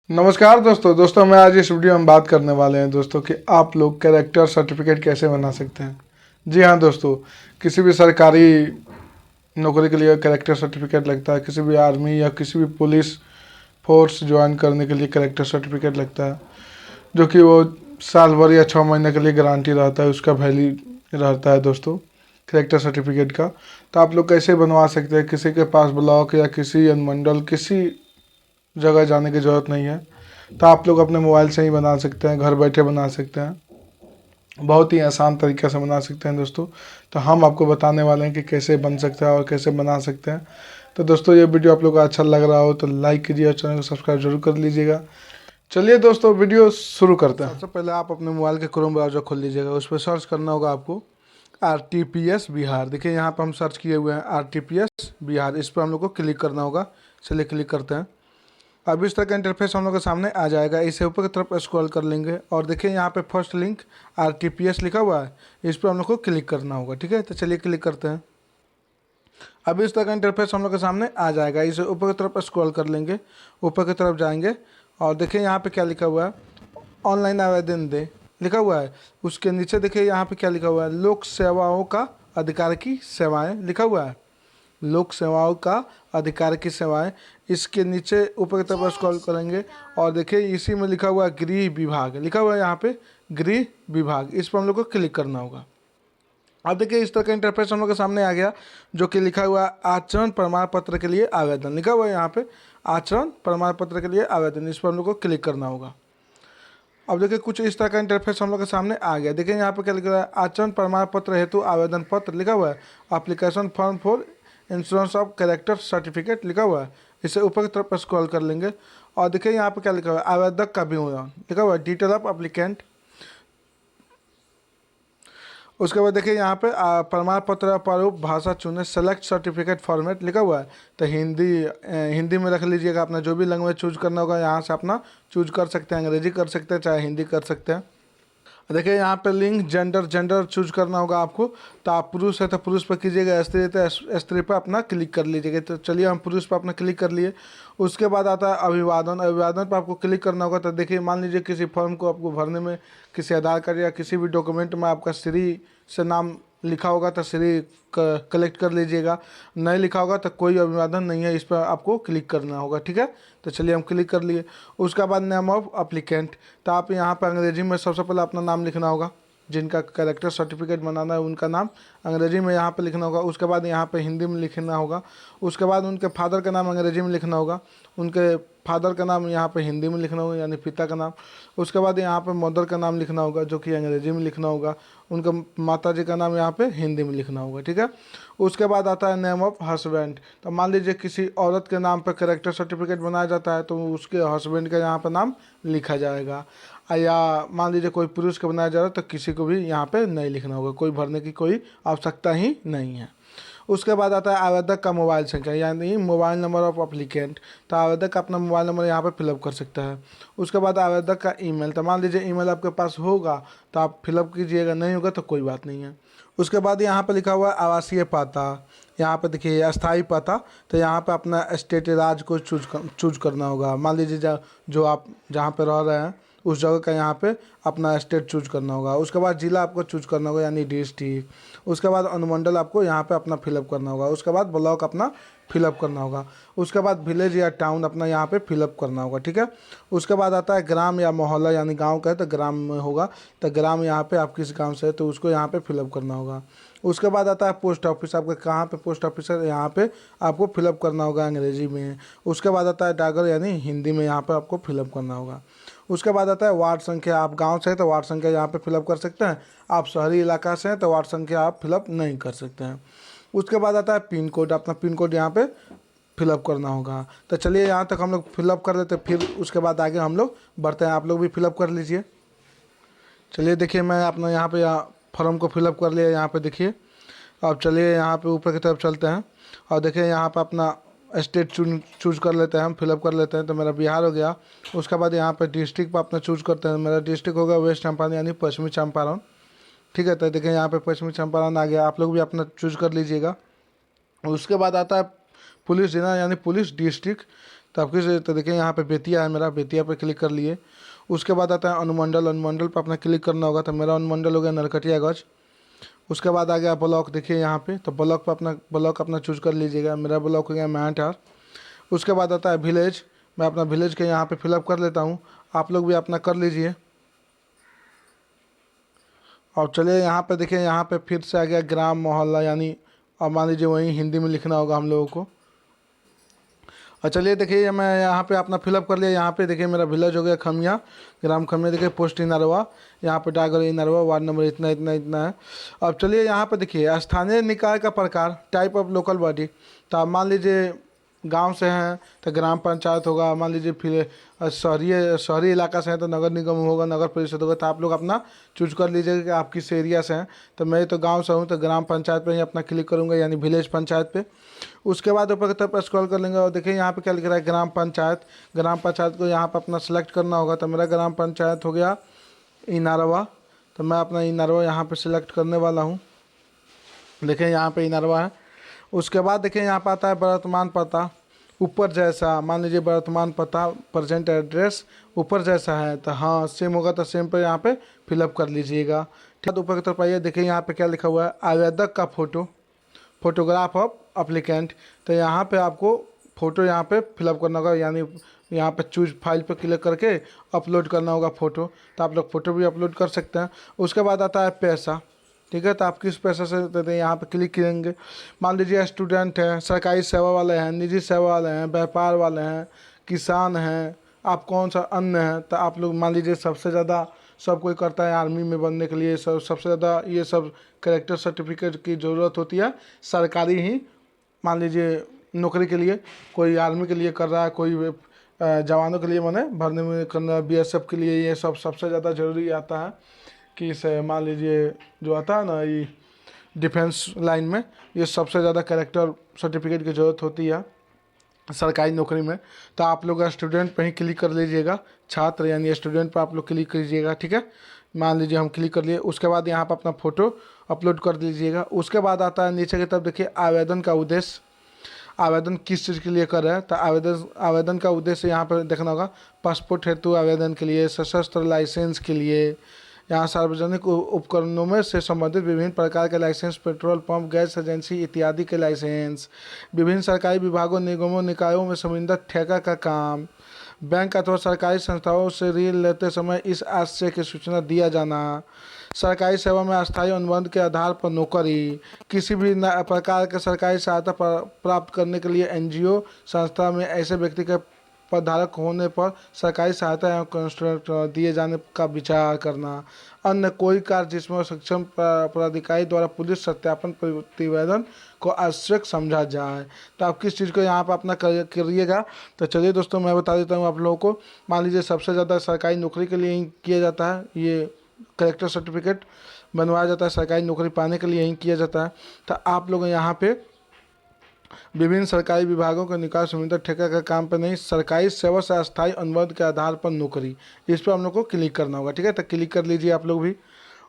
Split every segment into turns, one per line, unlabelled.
नमस्कार दोस्तों मैं आज इस वीडियो में बात करने वाले हैं दोस्तों कि आप लोग कैरेक्टर सर्टिफिकेट कैसे बना सकते हैं। जी हाँ दोस्तों, किसी भी सरकारी नौकरी के लिए कैरेक्टर सर्टिफिकेट लगता है, किसी भी आर्मी या किसी भी पुलिस फोर्स ज्वाइन करने के लिए कैरेक्टर सर्टिफिकेट लगता है, जो कि वो साल भर या 6 महीने के लिए गारंटी रहता है, उसका वैल्यू रहता है दोस्तों कैरेक्टर सर्टिफिकेट का। तो आप लोग कैसे बनवा सकते हैं, किसी के पास ब्लॉक या किसी अनुमंडल किसी जगह जाने की ज़रूरत नहीं है। तो आप लोग अपने मोबाइल से ही बना सकते हैं, घर बैठे बना सकते हैं, बहुत ही आसान तरीके से बना सकते हैं दोस्तों। तो हम आपको बताने वाले हैं कि कैसे बन सकता है और कैसे बना सकते हैं। तो दोस्तों ये वीडियो आप लोग को अच्छा लग रहा हो तो लाइक कीजिए और चैनल को सब्सक्राइब जरूर कर लीजिएगा। चलिए दोस्तों वीडियो शुरू करते हैं। सबसे पहले आप अपने मोबाइल के क्रोम ब्राउज़र खोल लीजिएगा, उस पर सर्च करना होगा आपको RTPS बिहार। देखिए यहाँ पर हम सर्च किए हुए हैं RTPS बिहार, इस पर हम लोग को क्लिक करना होगा। चलिए क्लिक करते हैं। अब इस तरह का इंटरफेस हम लोग के सामने आ जाएगा। इसे ऊपर की तरफ स्क्रॉल कर लेंगे और देखिए यहाँ पे फर्स्ट लिंक RTPS लिखा हुआ है, इस पर हम लोग को क्लिक करना होगा। ठीक है, तो चलिए क्लिक करते हैं। अब इस तरह का इंटरफेस हम लोग के सामने आ जाएगा। इसे ऊपर की तरफ स्क्रॉल कर लेंगे, ऊपर की तरफ जाएंगे और देखिए यहाँ पे क्या लिखा हुआ है, ऑनलाइन आवेदन दे लिखा हुआ है। उसके नीचे देखिए यहाँ पे क्या लिखा हुआ है, लोक सेवाओं का अधिकार की सेवाएं लिखा हुआ है, लोक सेवाओं का अधिकार की सेवाएं। इसके नीचे ऊपर की तरफ स्क्रॉल करेंगे और देखिए इसी में लिखा हुआ है गृह विभाग लिखा हुआ है, यहाँ पे गृह विभाग, इस पर हम लोग को क्लिक करना होगा। अब देखिए इस तरह का इंटरफेस हम लोग के सामने आ गया, जो कि लिखा हुआ है आचरण प्रमाण पत्र के लिए आवेदन लिखा हुआ है, यहाँ पे आचरण प्रमाण पत्र के लिए आवेदन, इस पर हम लोग को क्लिक करना होगा। अब देखिए कुछ इस तरह का इंटरफेस हम लोग के सामने आ गया। देखिए यहाँ पे क्या लिखा हुआ है, आचरण प्रमाण पत्र हेतु आवेदन पत्र लिखा हुआ है, application form for insurance of character certificate लिखा हुआ है। इसे ऊपर की तरफ स्क्रॉल कर लेंगे और देखिए यहाँ पे क्या लिखा हुआ है, आवेदक का विवरण लिखा हुआ है, डिटेल ऑफ एप्लीकेंट। उसके बाद देखिए यहाँ पे प्रमाण पत्र प्रारूप भाषा चुने, सेलेक्ट सर्टिफिकेट फॉर्मेट लिखा हुआ है। तो हिंदी में रख लीजिएगा, अपना जो भी लैंग्वेज चूज करना होगा यहाँ से अपना चूज कर सकते हैं, अंग्रेजी कर सकते हैं चाहे हिंदी कर सकते हैं। देखिए यहाँ पे लिंग जेंडर चूज करना होगा आपको। तो आप पुरुष है तो पुरुष पर कीजिएगा, स्त्री है तो स्त्री पर अपना क्लिक कर लीजिएगा। तो चलिए हम पुरुष पर अपना क्लिक कर लिए। उसके बाद आता है अभिवादन, अभिवादन पर आपको क्लिक करना होगा। तो देखिए मान लीजिए किसी फॉर्म को आपको भरने में किसी आधार कार्ड या किसी भी डॉक्यूमेंट में आपका श्री से नाम लिखा होगा तो श्री कलेक्ट कर लीजिएगा, नहीं लिखा होगा तो कोई अभिवादन नहीं है, इस पर आपको क्लिक करना होगा। ठीक है, तो चलिए हम क्लिक कर लिए। उसके बाद नेम ऑफ अप्लीकेंट, तो आप यहाँ पर अंग्रेजी में सबसे पहले अपना नाम लिखना होगा, जिनका कैरेक्टर सर्टिफिकेट बनाना है उनका नाम अंग्रेजी में यहाँ पे लिखना होगा। उसके बाद यहाँ पे हिंदी में लिखना होगा। उसके बाद उनके फादर का नाम अंग्रेजी में लिखना होगा, उनके फादर का नाम यहाँ पे हिंदी में लिखना होगा, यानी पिता का नाम। उसके बाद यहाँ पे मदर का नाम लिखना होगा, जो कि अंग्रेजी में लिखना होगा। उनका माता जी का नाम यहाँ पे हिंदी में लिखना होगा। ठीक है, उसके बाद आता है नेम ऑफ हस्बैंड। तो मान लीजिए किसी औरत के नाम पर कैरेक्टर सर्टिफिकेट बनाया जाता है तो उसके हस्बैंड का यहाँ पर नाम लिखा जाएगा। या मान लीजिए कोई पुरुष का बनाया जा रहा है तो किसी को भी यहाँ पे नहीं लिखना होगा, कोई भरने की कोई आवश्यकता ही नहीं है। उसके बाद आता है आवेदक का मोबाइल संख्या, यानी मोबाइल नंबर ऑफ अप्लीकेंट। तो आवेदक अपना मोबाइल नंबर यहाँ पे फिलअप कर सकता है। उसके बाद आवेदक का ईमेल, तो मान लीजिए ईमेल आपके पास होगा तो आप फिलअप कीजिएगा, नहीं होगा तो कोई बात नहीं है। उसके बाद यहाँ पे लिखा हुआ है आवासीय पता, यहाँ पे देखिए अस्थाई पता। तो यहाँ पे अपना स्टेट राज्य को चूज करना होगा। मान लीजिए जो आप जहाँ पे रह रहे हैं उस जगह का यहाँ पे अपना स्टेट चूज करना होगा। उसके बाद जिला आपको चूज करना होगा, यानी डिस्ट्रिक्ट। उसके बाद अनुमंडल आपको यहाँ पे अपना फिलअप करना होगा। उसके बाद ब्लॉक अपना फिलअप करना होगा। उसके बाद विलेज या टाउन अपना यहाँ पे फिलअप करना होगा। ठीक है, उसके बाद आता है ग्राम या मोहल्ला, यानी गांव का है तो ग्राम में होगा, तो ग्राम यहाँ पे आप किस गांव से है तो उसको यहाँ पे फिलअप करना होगा। उसके बाद आता है पोस्ट ऑफिस, आपका कहाँ पे पोस्ट ऑफिस है यहाँ पे आपको फिलअप करना होगा अंग्रेजी में। उसके बाद आता है डाकघर, यानी हिंदी में यहाँ पे आपको फिलअप करना होगा। उसके बाद आता है वार्ड संख्या, आप गांव से हैं तो वार्ड संख्या यहाँ पे फिलअप कर सकते हैं, आप शहरी इलाका से हैं तो वार्ड संख्या आप फिलअप नहीं कर सकते हैं। उसके बाद आता है पिन कोड, अपना पिन कोड यहाँ पे फिलअप करना होगा। तो चलिए यहाँ तक हम लोग फिलअप कर लेते, फिर उसके बाद आगे हम लोग बढ़ते हैं। आप लोग भी फिलअप कर लीजिए। चलिए देखिए मैं अपना यहाँ पे फॉर्म को फिलअप कर लिया, यहाँ पे देखिए। अब चलिए यहाँ पे ऊपर की तरफ चलते हैं और देखिए यहाँ पे अपना स्टेट चूज कर लेते हैं, हम फिलअप कर लेते हैं। तो मेरा बिहार हो गया। उसके बाद यहाँ पे डिस्ट्रिक्ट पर अपना चूज करते हैं, मेरा डिस्ट्रिक्ट होगा वेस्ट चंपारण, यानी पश्चिमी चंपारण। ठीक है, तो देखिए यहाँ पे पश्चिमी चंपारण आ गया, आप लोग भी अपना चूज कर लीजिएगा। उसके बाद आता है पुलिस जिला, यानी पुलिस डिस्ट्रिक्ट। तो आपकी तो देखिए यहाँ पे बेतिया है, मेरा बेतिया पे क्लिक कर लिए। उसके बाद आता है अनुमंडल, अनुमंडल पर अपना क्लिक करना होगा। तो मेरा अनुमंडल हो गया नरकटियागंज। उसके बाद आ गया ब्लॉक, देखिए यहाँ पे, तो ब्लॉक पर अपना ब्लॉक अपना चूज कर लीजिएगा। मेरा ब्लॉक हो गया मैंटार। उसके बाद आता है विलेज, मैं अपना विलेज के यहाँ पे फिलअप कर लेता हूँ, आप लोग भी अपना कर लीजिए। और चलिए यहाँ पे देखिए, यहाँ पे फिर से आ गया ग्राम मोहल्ला, यानी अब मान लीजिए वहीं हिंदी में लिखना होगा हम लोगों को। और चलिए देखिए मैं यहाँ पे अपना फिलअप कर लिया। यहाँ पे देखिए मेरा विलेज हो गया खमिया, ग्राम खमिया। देखिए पोस्ट इनरवा, यहाँ पे डाकघर इनरवा, वार्ड नंबर इतना इतना इतना है। अब चलिए यहाँ पे देखिए स्थानीय निकाय का प्रकार, टाइप ऑफ लोकल बॉडी। तो आप मान लीजिए गांव से हैं तो ग्राम पंचायत होगा, मान लीजिए फिर शहरी शहरी इलाका से हैं तो नगर निगम होगा, नगर परिषद होगा। तो आप लोग अपना चूज कर लीजिएगा कि आप किस एरिया से हैं। तो मैं तो गांव से हूं तो ग्राम पंचायत पे ही अपना क्लिक करूंगा, यानी विलेज पंचायत पे। उसके बाद ऊपर की तरफ स्क्रॉल कर लेंगे और देखिए यहाँ पे क्या लिख रहा है, ग्राम पंचायत। ग्राम पंचायत को यहाँ पर अपना सेलेक्ट करना होगा। तो मेरा ग्राम पंचायत हो गया इनारवा, तो मैं अपना इनारवा यहाँ पर सिलेक्ट करने वाला हूँ। देखिए यहाँ पे इनारवा है। उसके बाद देखिए यहाँ पर आता है वर्तमान पता, ऊपर जैसा, मान लीजिए वर्तमान पता प्रेजेंट एड्रेस ऊपर जैसा है तो हाँ सेम होगा, तो सेम पे यहाँ पे फिलअप कर लीजिएगा। ठीक है, ऊपर की तरफ आइए, देखिए यहाँ पे क्या लिखा हुआ है, आवेदक का फ़ोटो, फोटोग्राफ ऑफ अप्लीकेंट। तो यहाँ पे आपको फ़ोटो यहाँ पे फिलअप करना होगा, यानी यहाँ पे चूज फाइल पे क्लिक करके अपलोड करना होगा फ़ोटो। तो आप लोग फ़ोटो भी अपलोड कर सकते हैं। उसके बाद आता है पैसा, ठीक है, तो आप किस पैसे से देते हैं यहाँ पे क्लिक करेंगे। मान लीजिए स्टूडेंट हैं, सरकारी सेवा वाले हैं, निजी सेवा वाले हैं, व्यापार वाले हैं, किसान हैं, आप कौन सा अन्य हैं। तो आप लोग मान लीजिए सबसे ज़्यादा सब कोई करता है आर्मी में बनने के लिए, सबसे ज़्यादा ये सब करेक्टर सर्टिफिकेट की ज़रूरत होती है सरकारी ही। मान लीजिए नौकरी के लिए कोई आर्मी के लिए कर रहा है, कोई जवानों के लिए माने भरने में करना, बीएसएफ के लिए, ये सब सबसे ज़्यादा ज़रूरी आता है कि इसे मान लीजिए जो आता है ना ये डिफेंस लाइन में, ये सबसे ज़्यादा कैरेक्टर सर्टिफिकेट की ज़रूरत होती है सरकारी नौकरी में। तो आप लोग स्टूडेंट पे ही क्लिक कर लीजिएगा, छात्र यानी स्टूडेंट पे आप लोग क्लिक कीजिएगा। ठीक है, मान लीजिए हम क्लिक कर लिए। उसके बाद यहाँ पर अपना फ़ोटो अपलोड कर दीजिएगा। उसके बाद आता है नीचे की तरफ, देखिए आवेदन का उद्देश्य, आवेदन किस चीज़ के लिए कर रहा है। तो आवेदन का उद्देश्य यहाँ पर देखना होगा, पासपोर्ट हेतु आवेदन के लिए, सशस्त्र लाइसेंस के लिए, यहाँ सार्वजनिक उपकरणों में से संबंधित विभिन्न प्रकार के licence, petrol pump, gas agency इत्यादि के लाइसेंस, विभिन्न सरकारी विभागों, निगमों, निकायों में संबंधित ठेका का काम, बैंक अथवा सरकारी संस्थाओं से ऋण लेते समय इस आशय की सूचना दिया जाना, सरकारी सेवा में अस्थायी अनुबंध के आधार पर नौकरी, किसी भी प्रकार के सरकारी सहायता प्राप्त करने के लिए एनजीओ संस्था में ऐसे व्यक्ति के पदधारक होने पर सरकारी सहायता एवं कंस्ट्रक्ट दिए जाने का विचार करना, अन्य कोई कार्य जिसमें सक्षम पदाधिकारी द्वारा पुलिस सत्यापन प्रतिवेदन को आवश्यक समझा जाए। तो आप किस चीज़ को यहाँ पर अपना करिएगा। तो चलिए दोस्तों मैं बता देता हूँ आप लोगों को। मान लीजिए सबसे ज़्यादा सरकारी नौकरी के लिए ही किया जाता है, ये कलेक्टर सर्टिफिकेट बनवाया जाता है, सरकारी नौकरी पाने के लिए यही किया जाता है। तो आप लोग यहाँ पे विभिन्न सरकारी विभागों के निकाय संबंधित ठेका का काम पर नहीं, सरकारी सेवा से अस्थायी अनुबंध के आधार पर नौकरी, इस पर हम लोग को क्लिक करना होगा। ठीक है, तो क्लिक कर लीजिए आप लोग भी।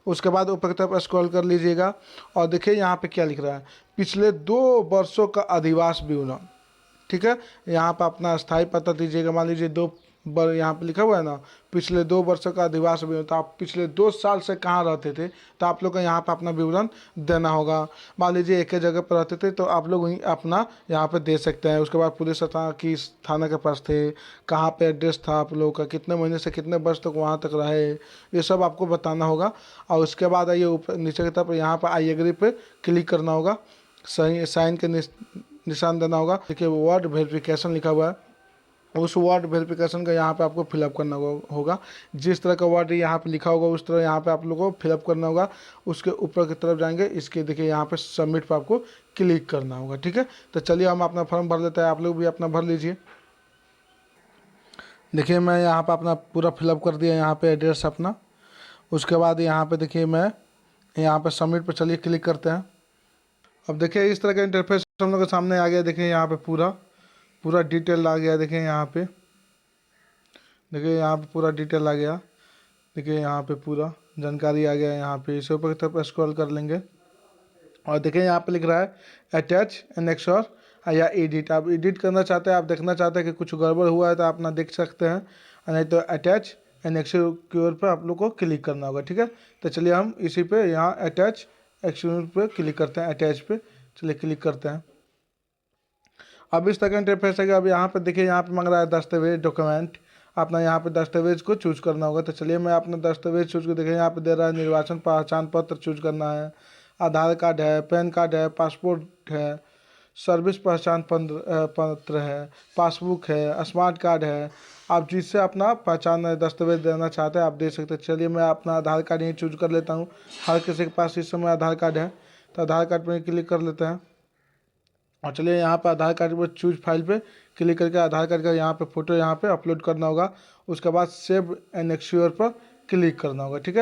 उसके बाद ऊपर की तरफ स्क्रॉल कर लीजिएगा और देखिए यहाँ पे क्या लिख रहा है, पिछले 2 वर्षों का अधिवास विवरण। ठीक है, यहाँ पर अपना स्थायी पता दीजिएगा। मान लीजिए 2 बार यहाँ पे लिखा हुआ है ना, पिछले 2 वर्षों का अधिवास विवरण, तो आप पिछले 2 साल से कहाँ रहते थे, तो आप लोग को यहाँ पे अपना विवरण देना होगा। मान लीजिए एक ही जगह पर रहते थे तो आप लोग वहीं अपना यहाँ पे दे सकते हैं। उसके बाद पुलिस किस थाना के पास थे, कहाँ पे एड्रेस था आप लोग का, कितने महीने से कितने वर्ष तक वहाँ तक रहे, ये सब आपको बताना होगा। और उसके बाद आइए ऊपर नीचे की तरफ यहाँ पर आई एग्री पे क्लिक करना होगा, सही साइन के निशान देना होगा। देखिए वर्ड वेरिफिकेशन लिखा हुआ है, उस वर्ड वेरिफिकेशन का यहाँ पे आपको फिलअप करना होगा। जिस तरह का वर्ड यहाँ पे लिखा होगा उस तरह यहाँ पे आप लोगों को फिलअप करना होगा। उसके ऊपर की तरफ जाएंगे, इसके देखिए यहाँ पे सबमिट पे आपको क्लिक करना होगा। ठीक है, तो चलिए हम अपना फॉर्म भर लेते हैं, आप लोग भी अपना भर लीजिए। देखिए मैं यहाँ पर अपना पूरा फिलअप कर दिया, यहाँ पे एड्रेस अपना। उसके बाद यहाँ पे देखिए मैं यहाँ पे सबमिट पे चलिए क्लिक करते हैं। अब देखिए इस तरह का इंटरफेस हम लोग के सामने आ गया। देखिए यहाँ पे पूरा डिटेल आ गया। देखिए यहाँ पे पूरा डिटेल आ गया। देखिए यहाँ पे पूरा जानकारी आ गया। यहाँ पे इसे ऊपर की तरफ स्क्रॉल कर लेंगे और देखिए यहाँ पे लिख रहा है अटैच एनेक्सर या एडिट, आप एडिट करना चाहते हैं, आप देखना चाहते हैं कि कुछ गड़बड़ हुआ है तो आप अपना देख सकते हैं, नहीं तो अटैच एनेक्सर की ओर पर आप लोग को क्लिक करना होगा। ठीक है, तो चलिए हम इसी पे यहाँ अटैच एक्सक्यूज पे क्लिक करते हैं, अटैच पे चलिए क्लिक करते हैं। अब इस तरह का इंटरफेस है कि अब यहाँ पे देखिए, यहाँ पे मांग रहा है दस्तावेज डॉक्यूमेंट, अपना यहाँ पे दस्तावेज को चूज करना होगा। तो चलिए मैं अपना दस्तावेज चूज कर, देखिए यहाँ पे दे रहा है निर्वाचन पहचान पत्र चूज करना है, आधार कार्ड है, पैन कार्ड है, पासपोर्ट है, सर्विस पहचान पत्र है, पासबुक है, स्मार्ट कार्ड है। आप जिससे अपना पहचान दस्तावेज देना चाहते हैं आप दे सकते हैं। चलिए मैं अपना आधार कार्ड यहीं चूज कर लेता हूँ, हर किसी के पास इस समय आधार कार्ड है, तो आधार कार्ड पर क्लिक कर लेते हैं। और चलिए यहाँ पे आधार कार्ड पर चूज फाइल पे क्लिक करके आधार कार्ड का यहाँ पे फ़ोटो यहाँ पे अपलोड करना होगा। उसके बाद सेव एंड एक्सक्यूर पर क्लिक करना होगा। ठीक है।